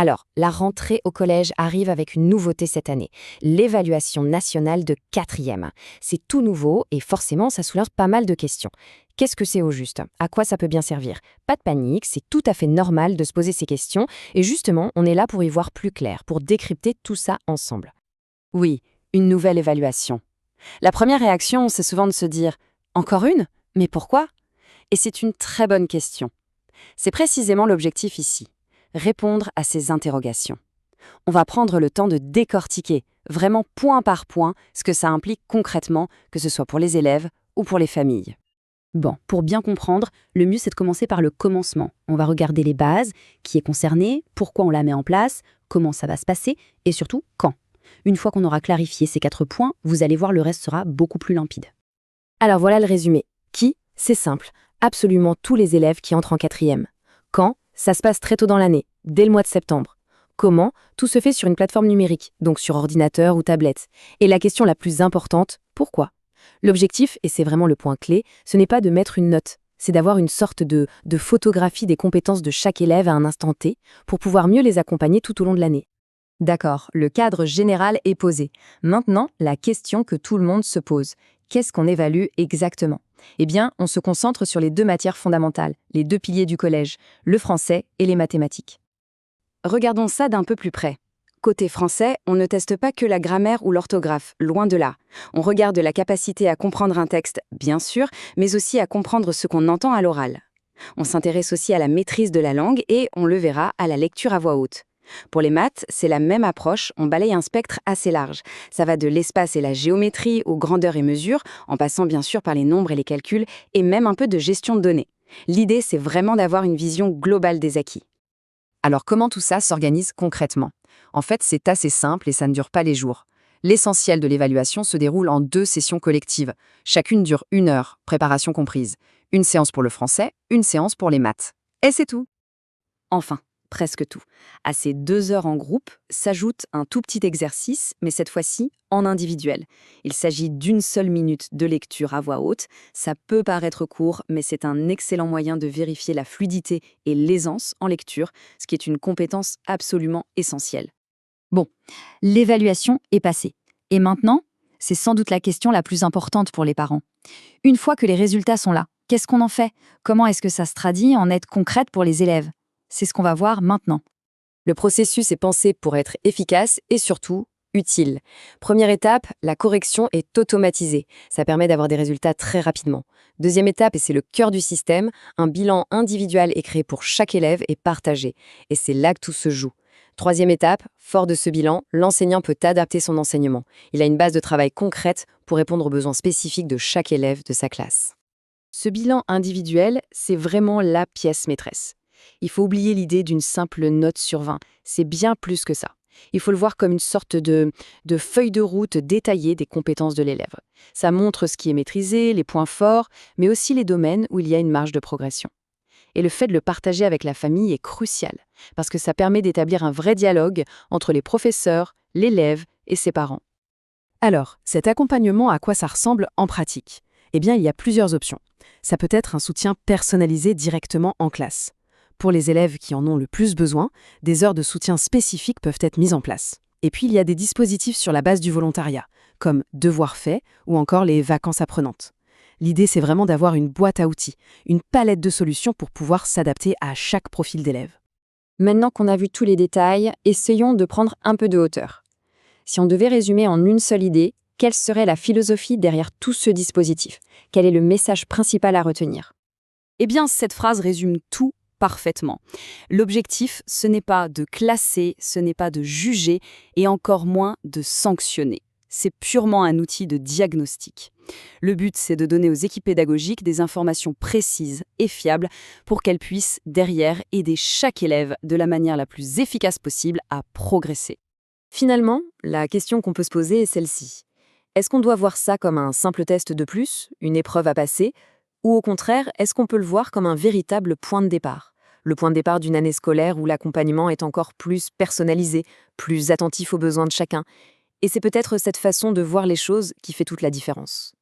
Alors, la rentrée au collège arrive avec une nouveauté cette année, l'évaluation nationale de quatrième. C'est tout nouveau et forcément, ça soulève pas mal de questions. Qu'est-ce que c'est au juste? À quoi ça peut bien servir? Pas de panique, c'est tout à fait normal de se poser ces questions et justement, on est là pour y voir plus clair, pour décrypter tout ça ensemble. Oui, une nouvelle évaluation. La première réaction, c'est souvent de se dire « Encore une? Mais pourquoi ?» Et c'est une très bonne question. C'est précisément l'objectif ici, répondre à ces interrogations. On va prendre le temps de décortiquer, vraiment point par point, ce que ça implique concrètement, que ce soit pour les élèves ou pour les familles. Bon, pour bien comprendre, le mieux c'est de commencer par le commencement. On va regarder les bases, qui est concerné, pourquoi on la met en place, comment ça va se passer et surtout quand. Une fois qu'on aura clarifié ces 4 points, vous allez voir le reste sera beaucoup plus limpide. Alors voilà le résumé. Qui? C'est simple. Absolument tous les élèves qui entrent en quatrième. Quand? Ça se passe très tôt dans l'année, dès le mois de septembre. Comment? Tout se fait sur une plateforme numérique, donc sur ordinateur ou tablette. Et la question la plus importante, pourquoi? L'objectif, et c'est vraiment le point clé, ce n'est pas de mettre une note, c'est d'avoir une sorte de photographie des compétences de chaque élève à un instant T pour pouvoir mieux les accompagner tout au long de l'année. D'accord, le cadre général est posé. Maintenant, la question que tout le monde se pose. Qu'est-ce qu'on évalue exactement? Eh bien, on se concentre sur les 2 matières fondamentales, les 2 piliers du collège, le français et les mathématiques. Regardons ça d'un peu plus près. Côté français, on ne teste pas que la grammaire ou l'orthographe, loin de là. On regarde la capacité à comprendre un texte, bien sûr, mais aussi à comprendre ce qu'on entend à l'oral. On s'intéresse aussi à la maîtrise de la langue et, on le verra, à la lecture à voix haute. Pour les maths, c'est la même approche, on balaye un spectre assez large. Ça va de l'espace et la géométrie aux grandeurs et mesures, en passant bien sûr par les nombres et les calculs, et même un peu de gestion de données. L'idée, c'est vraiment d'avoir une vision globale des acquis. Alors comment tout ça s'organise concrètement? En fait, c'est assez simple et ça ne dure pas les jours. L'essentiel de l'évaluation se déroule en 2 sessions collectives. Chacune dure 1 heure, préparation comprise. Une séance pour le français, une séance pour les maths. Et c'est tout. Enfin, presque tout. À ces 2 heures en groupe s'ajoute un tout petit exercice, mais cette fois-ci en individuel. Il s'agit d'1 seule minute de lecture à voix haute. Ça peut paraître court, mais c'est un excellent moyen de vérifier la fluidité et l'aisance en lecture, ce qui est une compétence absolument essentielle. Bon, l'évaluation est passée. Et maintenant, c'est sans doute la question la plus importante pour les parents. Une fois que les résultats sont là, qu'est-ce qu'on en fait? Comment est-ce que ça se traduit en aide concrète pour les élèves? C'est ce qu'on va voir maintenant. Le processus est pensé pour être efficace et surtout utile. Première étape, la correction est automatisée. Ça permet d'avoir des résultats très rapidement. Deuxième étape, et c'est le cœur du système, un bilan individuel est créé pour chaque élève et partagé. Et c'est là que tout se joue. Troisième étape, fort de ce bilan, l'enseignant peut adapter son enseignement. Il a une base de travail concrète pour répondre aux besoins spécifiques de chaque élève de sa classe. Ce bilan individuel, c'est vraiment la pièce maîtresse. Il faut oublier l'idée d'une simple note sur 20. C'est bien plus que ça. Il faut le voir comme une sorte de feuille de route détaillée des compétences de l'élève. Ça montre ce qui est maîtrisé, les points forts, mais aussi les domaines où il y a une marge de progression. Et le fait de le partager avec la famille est crucial, parce que ça permet d'établir un vrai dialogue entre les professeurs, l'élève et ses parents. Alors, cet accompagnement, à quoi ça ressemble en pratique? Eh bien, il y a plusieurs options. Ça peut être un soutien personnalisé directement en classe. Pour les élèves qui en ont le plus besoin, des heures de soutien spécifiques peuvent être mises en place. Et puis, il y a des dispositifs sur la base du volontariat, comme Devoirs faits ou encore les vacances apprenantes. L'idée, c'est vraiment d'avoir une boîte à outils, une palette de solutions pour pouvoir s'adapter à chaque profil d'élève. Maintenant qu'on a vu tous les détails, essayons de prendre un peu de hauteur. Si on devait résumer en une seule idée, quelle serait la philosophie derrière tout ce dispositif? Quel est le message principal à retenir? Eh bien, cette phrase résume tout parfaitement. L'objectif, ce n'est pas de classer, ce n'est pas de juger et encore moins de sanctionner. C'est purement un outil de diagnostic. Le but, c'est de donner aux équipes pédagogiques des informations précises et fiables pour qu'elles puissent, derrière, aider chaque élève de la manière la plus efficace possible à progresser. Finalement, la question qu'on peut se poser est celle-ci. Est-ce qu'on doit voir ça comme un simple test de plus, une épreuve à passer, ou au contraire, est-ce qu'on peut le voir comme un véritable point de départ? Le point de départ d'une année scolaire où l'accompagnement est encore plus personnalisé, plus attentif aux besoins de chacun. Et c'est peut-être cette façon de voir les choses qui fait toute la différence.